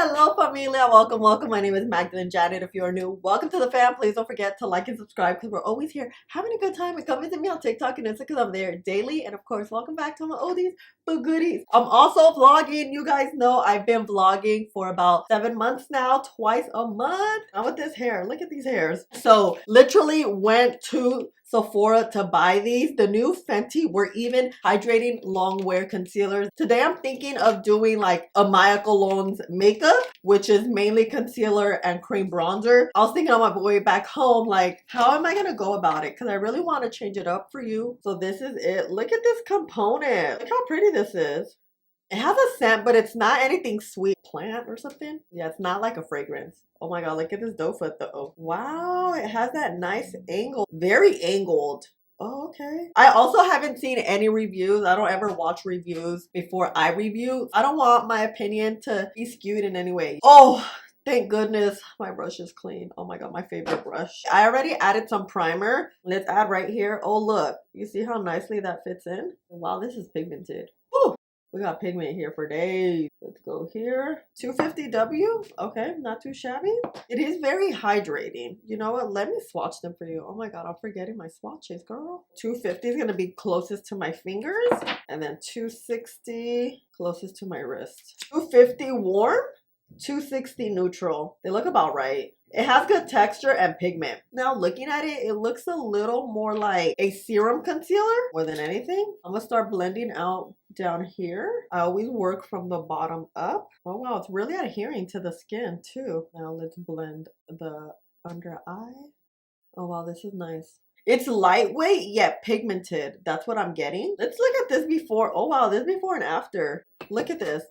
Hello familia, welcome. My name is MagdalineJanet. If you are new, welcome to the fam. Please don't forget to like and subscribe because we're always here having a good time. And come visit me on TikTok and Instagram because I'm there daily. And of course, welcome back to my oldies but goodies. I'm also vlogging. You guys know I've been vlogging for about 7 months now, twice a month. Now with this hair, look at these hairs. So literally went to Sephora to buy these. The new Fenty We're Even Hydrating Longwear Concealers. Today I'm thinking of doing like a Maya Cologne's makeup, which is mainly concealer and cream bronzer. I was thinking on my way back home, like, how am I gonna go about it? Because I really want to change it up for you. So this is it. Look at this component. Look how pretty this is. It has a scent, but it's not anything sweet. Plant or something? Yeah, it's not like a fragrance. Oh my god, look at this doe foot though. Wow, it has that nice angle. Very angled. Oh, okay. I also haven't seen any reviews. I don't ever watch reviews before I review. I don't want my opinion to be skewed in any way. Oh, thank goodness my brush is clean. Oh my god, my favorite brush. I already added some primer. Let's add right here. Oh, look. You see how nicely that fits in? Wow, this is pigmented. Whew. We got pigment here for days. Let's go here. 250W. Okay, not too shabby. It is very hydrating. You know what? Let me swatch them for you. Oh my god, I'm forgetting my swatches, girl. 250 is gonna be closest to my fingers. And then 260 closest to my wrist. 250 warm, 260 neutral. They look about right. It has good texture and pigment. Now looking at it, it looks a little more like a serum concealer more than anything. I'm gonna start blending out down here. I always work from the bottom up. Oh wow, it's really adhering to the skin too. Now let's blend the under eye. Oh wow, this is nice. It's lightweight yet pigmented. That's what I'm getting. Let's look at this before. Oh wow, this before and after. Look at this.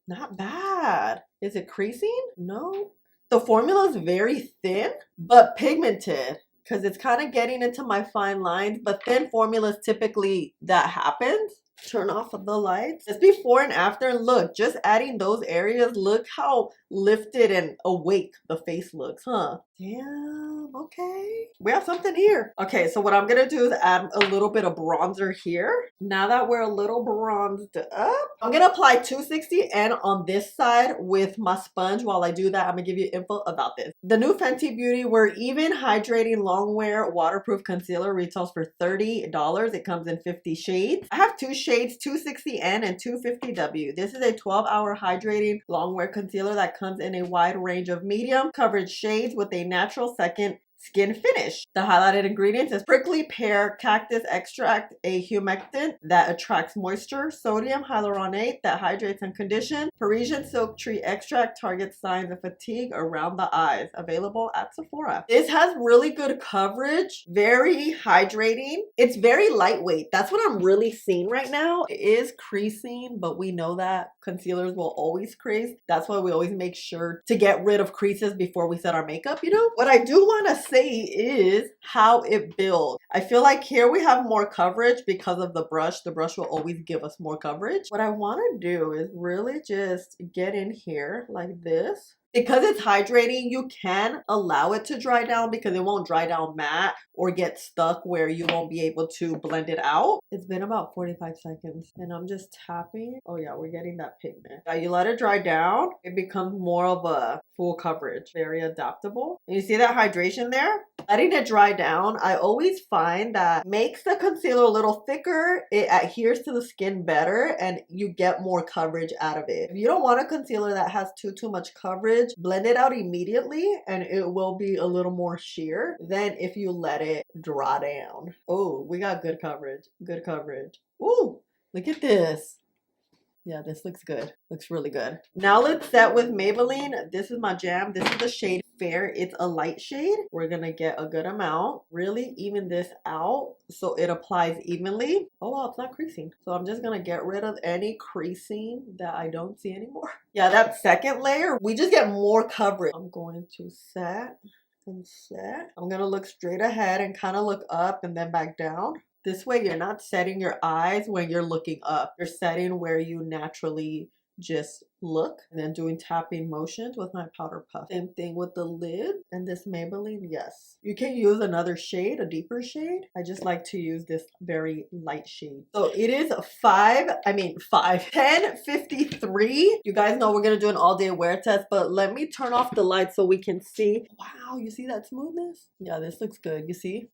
Not bad. Is it creasing? No. The formula is very thin, but pigmented because it's kind of getting into my fine lines, but thin formulas typically that happens. Turn off the lights. It's before and after, and look, just adding those areas, look how lifted and awake the face looks, huh? Damn, okay. We have something here. Okay, so what I'm gonna do is add a little bit of bronzer here. Now that we're a little bronzed up, I'm gonna apply 260 and on this side with my sponge. While I do that, I'm gonna give you info about this. The new Fenty Beauty We're Even Hydrating Longwear Waterproof Concealer retails for $30. It comes in 50 shades. I have two shades, 260N and 250W. This is a 12-hour hydrating longwear concealer that comes in a wide range of medium coverage shades with a natural second skin finish. The highlighted ingredients is prickly pear cactus extract, a humectant that attracts moisture, sodium hyaluronate that hydrates and conditions, Parisian silk tree extract targets signs of fatigue around the eyes. Available at Sephora. This has really good coverage, very hydrating. It's very lightweight. That's what I'm really seeing right now. It is creasing, but we know that concealers will always crease. That's why we always make sure to get rid of creases before we set our makeup, you know? What I do want to say is how it builds. I feel like here we have more coverage because of the brush. The brush will always give us more coverage. What I want to do is really just get in here like this. Because it's hydrating, you can allow it to dry down because it won't dry down matte or get stuck where you won't be able to blend it out. It's been about 45 seconds and I'm just tapping. Oh yeah, we're getting that pigment. Now you let it dry down, it becomes more of a full coverage. Very adaptable. And you see that hydration there? Letting it dry down, I always find that makes the concealer a little thicker. It adheres to the skin better and you get more coverage out of it. If you don't want a concealer that has too much coverage, blend it out immediately and it will be a little more sheer than if you let it dry down. Oh, we got good coverage. Good coverage. Ooh, look at this. Yeah, this looks good. Looks really good. Now let's set with Maybelline. This is my jam. This is the shade Fair. It's a light shade. We're gonna get a good amount. Really even this out so it applies evenly. Oh wow, it's not creasing. So I'm just gonna get rid of any creasing that I don't see anymore. Yeah, that second layer, we just get more coverage. I'm going to set and set. I'm gonna look straight ahead and kind of look up and then back down. This way you're not setting your eyes when you're looking up. You're setting where you naturally just look, and then doing tapping motions with my powder puff. Same thing with the lid and this Maybelline. Yes, you can use another shade, a deeper shade. I just like to use this very light shade. So it is 10:53. You guys know we're gonna do an all-day wear test, but let me turn off the lights so we can see. Wow, you see that smoothness? Yeah, this looks good. You see?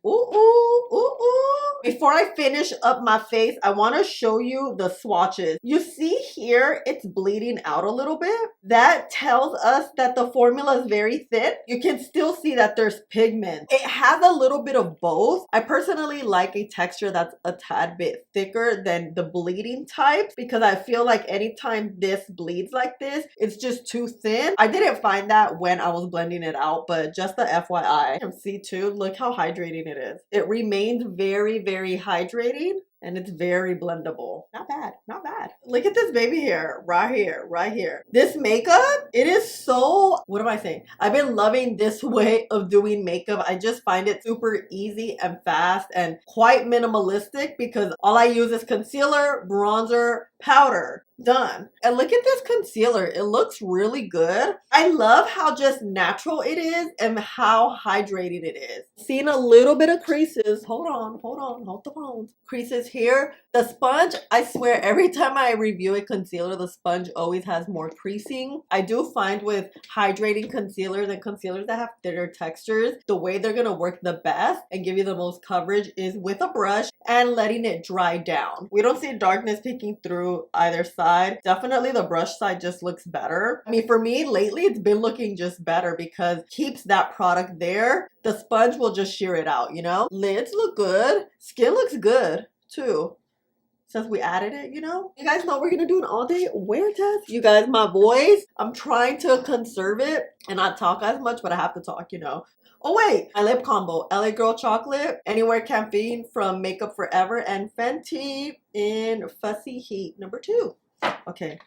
Ooh, ooh, ooh, ooh. Before I finish up my face, I want to show you the swatches. You see here, it's bleeding out a little bit. That tells us that the formula is very thin. You can still see that there's pigment. It has a little bit of both. I personally like a texture that's a tad bit thicker than the bleeding type because I feel like anytime this bleeds like this, it's just too thin. I didn't find that when I was blending it out, but just the FYI. You can see too, look how hydrating it is. It remains very, very hydrating, and it's very blendable. Not bad, not bad. Look at this baby hair right here, right here. This makeup, it is so, what am I saying? I've been loving this way of doing makeup. I just find it super easy and fast and quite minimalistic because all I use is concealer, bronzer, powder. Done. And look at this concealer. It looks really good. I love how just natural it is and how hydrated it is. Seeing a little bit of creases. Hold on, hold the phone. Creases here. The sponge, I swear every time I review a concealer, the sponge always has more creasing. I do find with hydrating concealers and concealers that have thinner textures, the way they're gonna work the best and give you the most coverage is with a brush and letting it dry down. We don't see darkness peeking through either side. Definitely the brush side just looks better. I mean, for me lately, it's been looking just better because it keeps that product there. The sponge will just sheer it out, you know? Lids look good. Skin looks good too. Since we added it, you know? You guys know we're gonna do an all-day wear test. You guys, my voice, I'm trying to conserve it and not talk as much, but I have to talk, you know? Oh wait, my lip combo, LA Girl Chocolate, Anywhere Caffeine from Makeup Forever, and Fenty in Fussy Heat #2. Okay,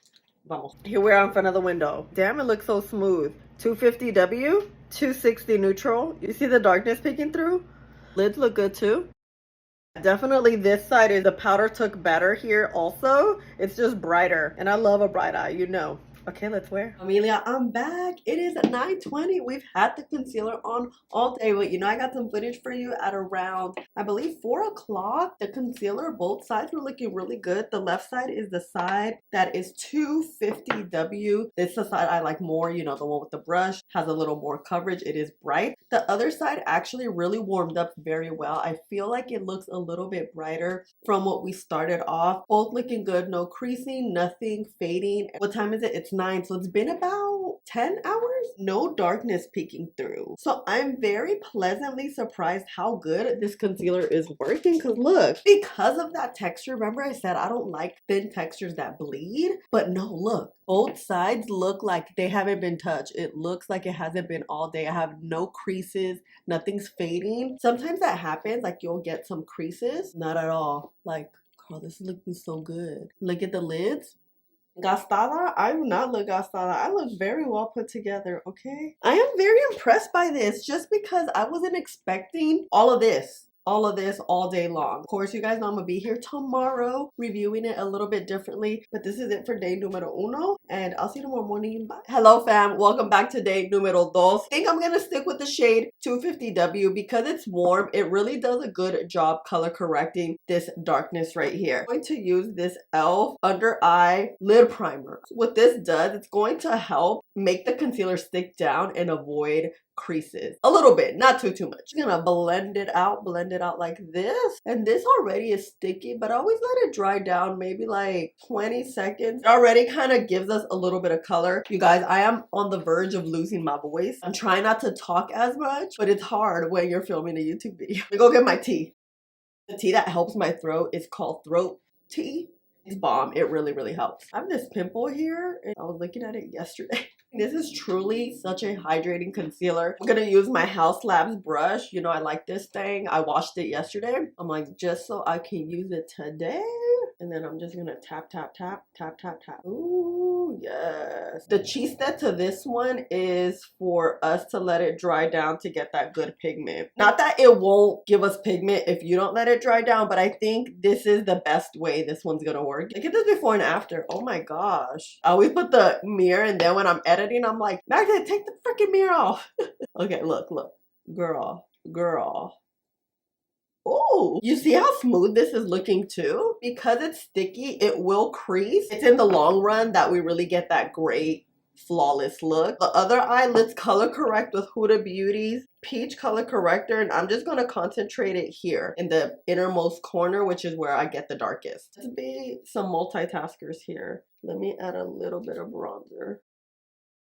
vamos. Here we are in front of the window. Damn, it looks so smooth. 250W, 260 neutral. You see the darkness peeking through? Lids look good too. Definitely this side is the powder took better here also. It's just brighter and I love a bright eye, you know. Okay, let's wear. Amelia, I'm back. It is 9:20. We've had the concealer on all day, but you know I got some footage for you at around, I believe, 4 o'clock. The concealer, both sides were looking really good. The left side is the side that is 250W. This is the side I like more, you know, the one with the brush, has a little more coverage. It is bright. The other side actually really warmed up very well. I feel like it looks a little bit brighter from what we started off. Both looking good, no creasing, nothing fading. What time is it? It's 9, so it's been about 10 hours. No darkness peeking through. So I'm very pleasantly surprised how good this concealer is working. Because look, because of that texture, remember I said I don't like thin textures that bleed? But no, look, both sides look like they haven't been touched. It looks like it hasn't been all day. I have no creases, nothing's fading. Sometimes that happens, like you'll get some creases. Not at all. Like, girl, this is looking so good. Look at the lids. Gastada? I do not look gastada. I look very well put together, okay? I am very impressed by this just because I wasn't expecting all of this all day long. Of course, you guys know I'm gonna be here tomorrow reviewing it a little bit differently, but this is it for day numero uno, and I'll see you tomorrow morning. Bye. Hello fam, welcome back to day numero dos. I think I'm gonna stick with the shade 250W because it's warm. It really does a good job color correcting this darkness right here. I'm going to use this e.l.f. under eye lid primer. What this does, it's going to help make the concealer stick down and avoid creases a little bit, not too much. I'm gonna blend it out like this, and this already is sticky, but I always let it dry down maybe like 20 seconds. It already kind of gives us a little bit of color. You guys, I am on the verge of losing my voice. I'm trying not to talk as much, but it's hard when you're filming a YouTube video. Let me go get my tea. The tea that helps my throat is called throat tea. It's bomb. It really helps. I have this pimple here and I was looking at it yesterday. This is truly such a hydrating concealer. I'm gonna use my House Labs brush. You know, I like this thing. I washed it yesterday. I'm like, just so I can use it today. And then I'm just gonna tap. Ooh. Oh yes. The cheat step to this one is for us to let it dry down to get that good pigment. Not that it won't give us pigment if you don't let it dry down, but I think this is the best way this one's gonna work. Look at this before and after. Oh my gosh. I always put the mirror, and then when I'm editing, I'm like, Magda, take the freaking mirror off. Okay, look. Girl. Oh, you see how smooth this is looking too? Because it's sticky, it will crease. It's in the long run that we really get that great flawless look. The other eye, let's color correct with Huda Beauty's peach color corrector, and I'm just going to concentrate it here in the innermost corner, which is where I get the darkest. Let's be some multitaskers here. Let me add a little bit of bronzer.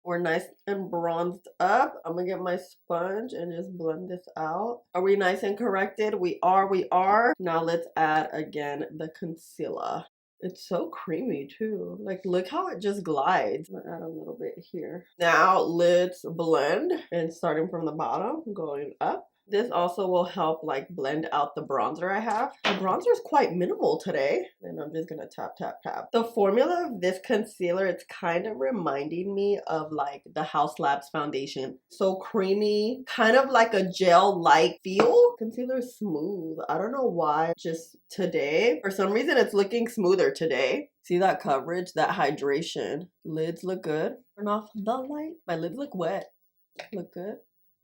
We're nice and bronzed up. I'm gonna get my sponge and just blend this out. Are we nice and corrected? We are. Now let's add again the concealer. It's so creamy too. Like, look how it just glides. I'm gonna add a little bit here. Now let's blend, and starting from the bottom, going up. This also will help like blend out the bronzer I have. The bronzer is quite minimal today. And I'm just gonna tap. The formula of this concealer, it's kind of reminding me of like the House Labs foundation. So creamy, kind of like a gel-like feel. Concealer is smooth. I don't know why, just today. For some reason, it's looking smoother today. See that coverage, that hydration. Lids look good. Turn off the light. My lids look wet. Look good.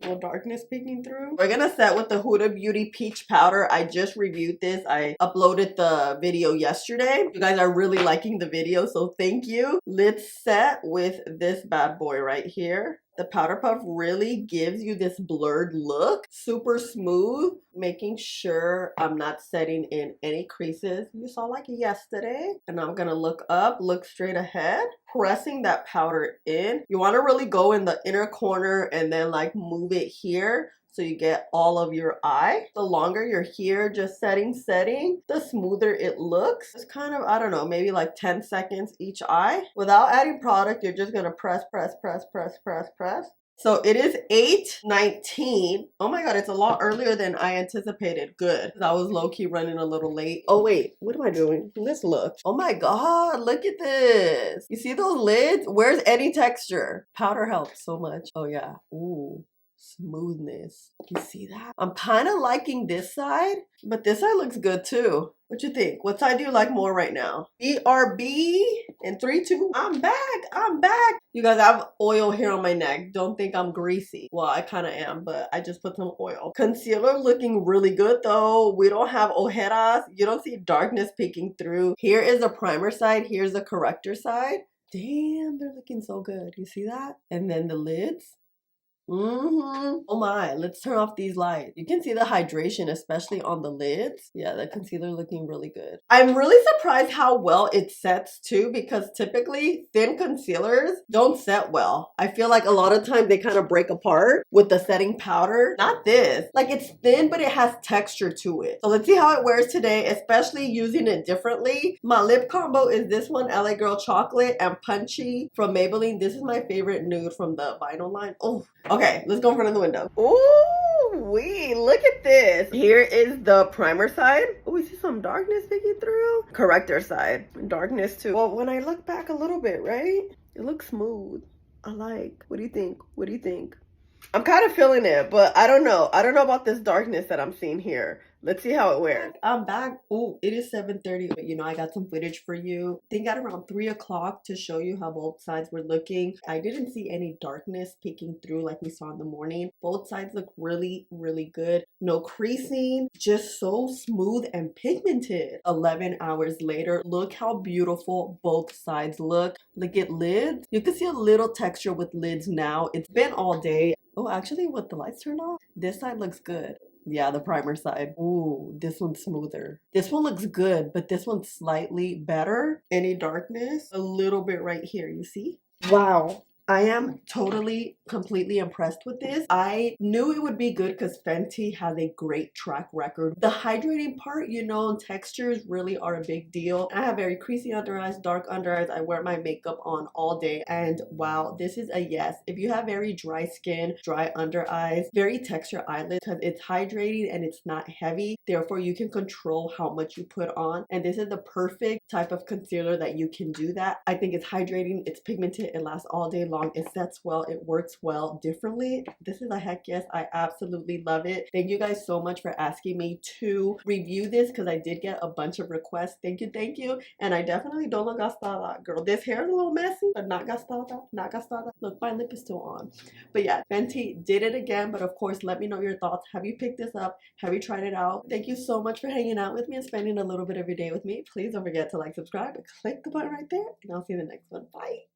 Little darkness peeking through. We're gonna set with the Huda Beauty peach powder. I just reviewed this. I uploaded the video yesterday. You guys are really liking the video, so thank you. Let's set with this bad boy right here. The powder puff really gives you this blurred look, super smooth, making sure I'm not setting in any creases you saw like yesterday. And I'm gonna look up, look straight ahead, pressing that powder in. You want to really go in the inner corner and then like move it here, so you get all of your eye. The longer you're here just setting, the smoother it looks. It's kind of, I don't know, maybe like 10 seconds each eye. Without adding product, you're just gonna press. So it is 8:19. Oh my god, it's a lot earlier than I anticipated. Good. I was low-key running a little late. Oh wait, what am I doing? This look. Oh my god, look at this. You see those lids? Where's any texture? Powder helps so much. Oh yeah. Ooh. Smoothness. You see that? I'm kind of liking this side, but this side looks good too. What you think? What side do you like more right now? BRB in 3, 2. I'm back. You guys, I have oil here on my neck. Don't think I'm greasy. Well, I kind of am, but I just put some oil. Concealer looking really good though. We don't have ojeras. You don't see darkness peeking through. Here is the primer side. Here's the corrector side. Damn, they're looking so good. You see that? And then the lids. Oh my, let's turn off these lights. You can see the hydration, especially on the lids. Yeah, the concealer looking really good. I'm really surprised how well it sets too, because typically thin concealers don't set well. I feel like a lot of times they kind of break apart with the setting powder. Not this. Like, it's thin, but it has texture to it. So let's see how it wears today, especially using it differently. My lip combo is this one, LA Girl Chocolate and Punchy from Maybelline. This is my favorite nude from the vinyl line. Oh, okay, let's go in front of the window. Ooh, look at this. Here is the primer side. Oh, we see some darkness peeking through. Corrector side, darkness too. Well, when I look back a little bit, right? It looks smooth. I like. What do you think? I'm kind of feeling it, but I don't know. I don't know about this darkness that I'm seeing here. Let's see how it wears. I'm back. Oh, it is 7:30, but you know, I got some footage for you. I think at around 3 o'clock to show you how both sides were looking. I didn't see any darkness peeking through like we saw in the morning. Both sides look really, really good. No creasing, just so smooth and pigmented. 11 hours later, look how beautiful both sides look. Look at lids. You can see a little texture with lids now. It's been all day. Oh, actually, with the lights turned off, this side looks good. Yeah, the primer side. Ooh, this one's smoother. This one looks good, but this one's slightly better. Any darkness? A little bit right here, you see? Wow. I am totally, completely impressed with this. I knew it would be good because Fenty has a great track record. The hydrating part, you know, textures really are a big deal. I have very creasy under eyes, dark under eyes. I wear my makeup on all day, and wow, this is a yes. If you have very dry skin, dry under eyes, very textured eyelids, because it's hydrating and it's not heavy, therefore you can control how much you put on, and this is the perfect type of concealer that you can do that. I think it's hydrating, it's pigmented, it lasts all day long, it sets well, it works well differently. This is a heck yes. I absolutely love it. Thank you guys so much for asking me to review this because I did get a bunch of requests. Thank you. And I definitely don't look gastada, girl. This hair is a little messy, but not gastada, not gastada. Look, my lip is still on. But yeah, Fenty did it again. But of course, let me know your thoughts. Have you picked this up? Have you tried it out? Thank you so much for hanging out with me and spending a little bit of your day with me. Please don't forget to like, subscribe, and click the button right there. And I'll see you in the next one. Bye.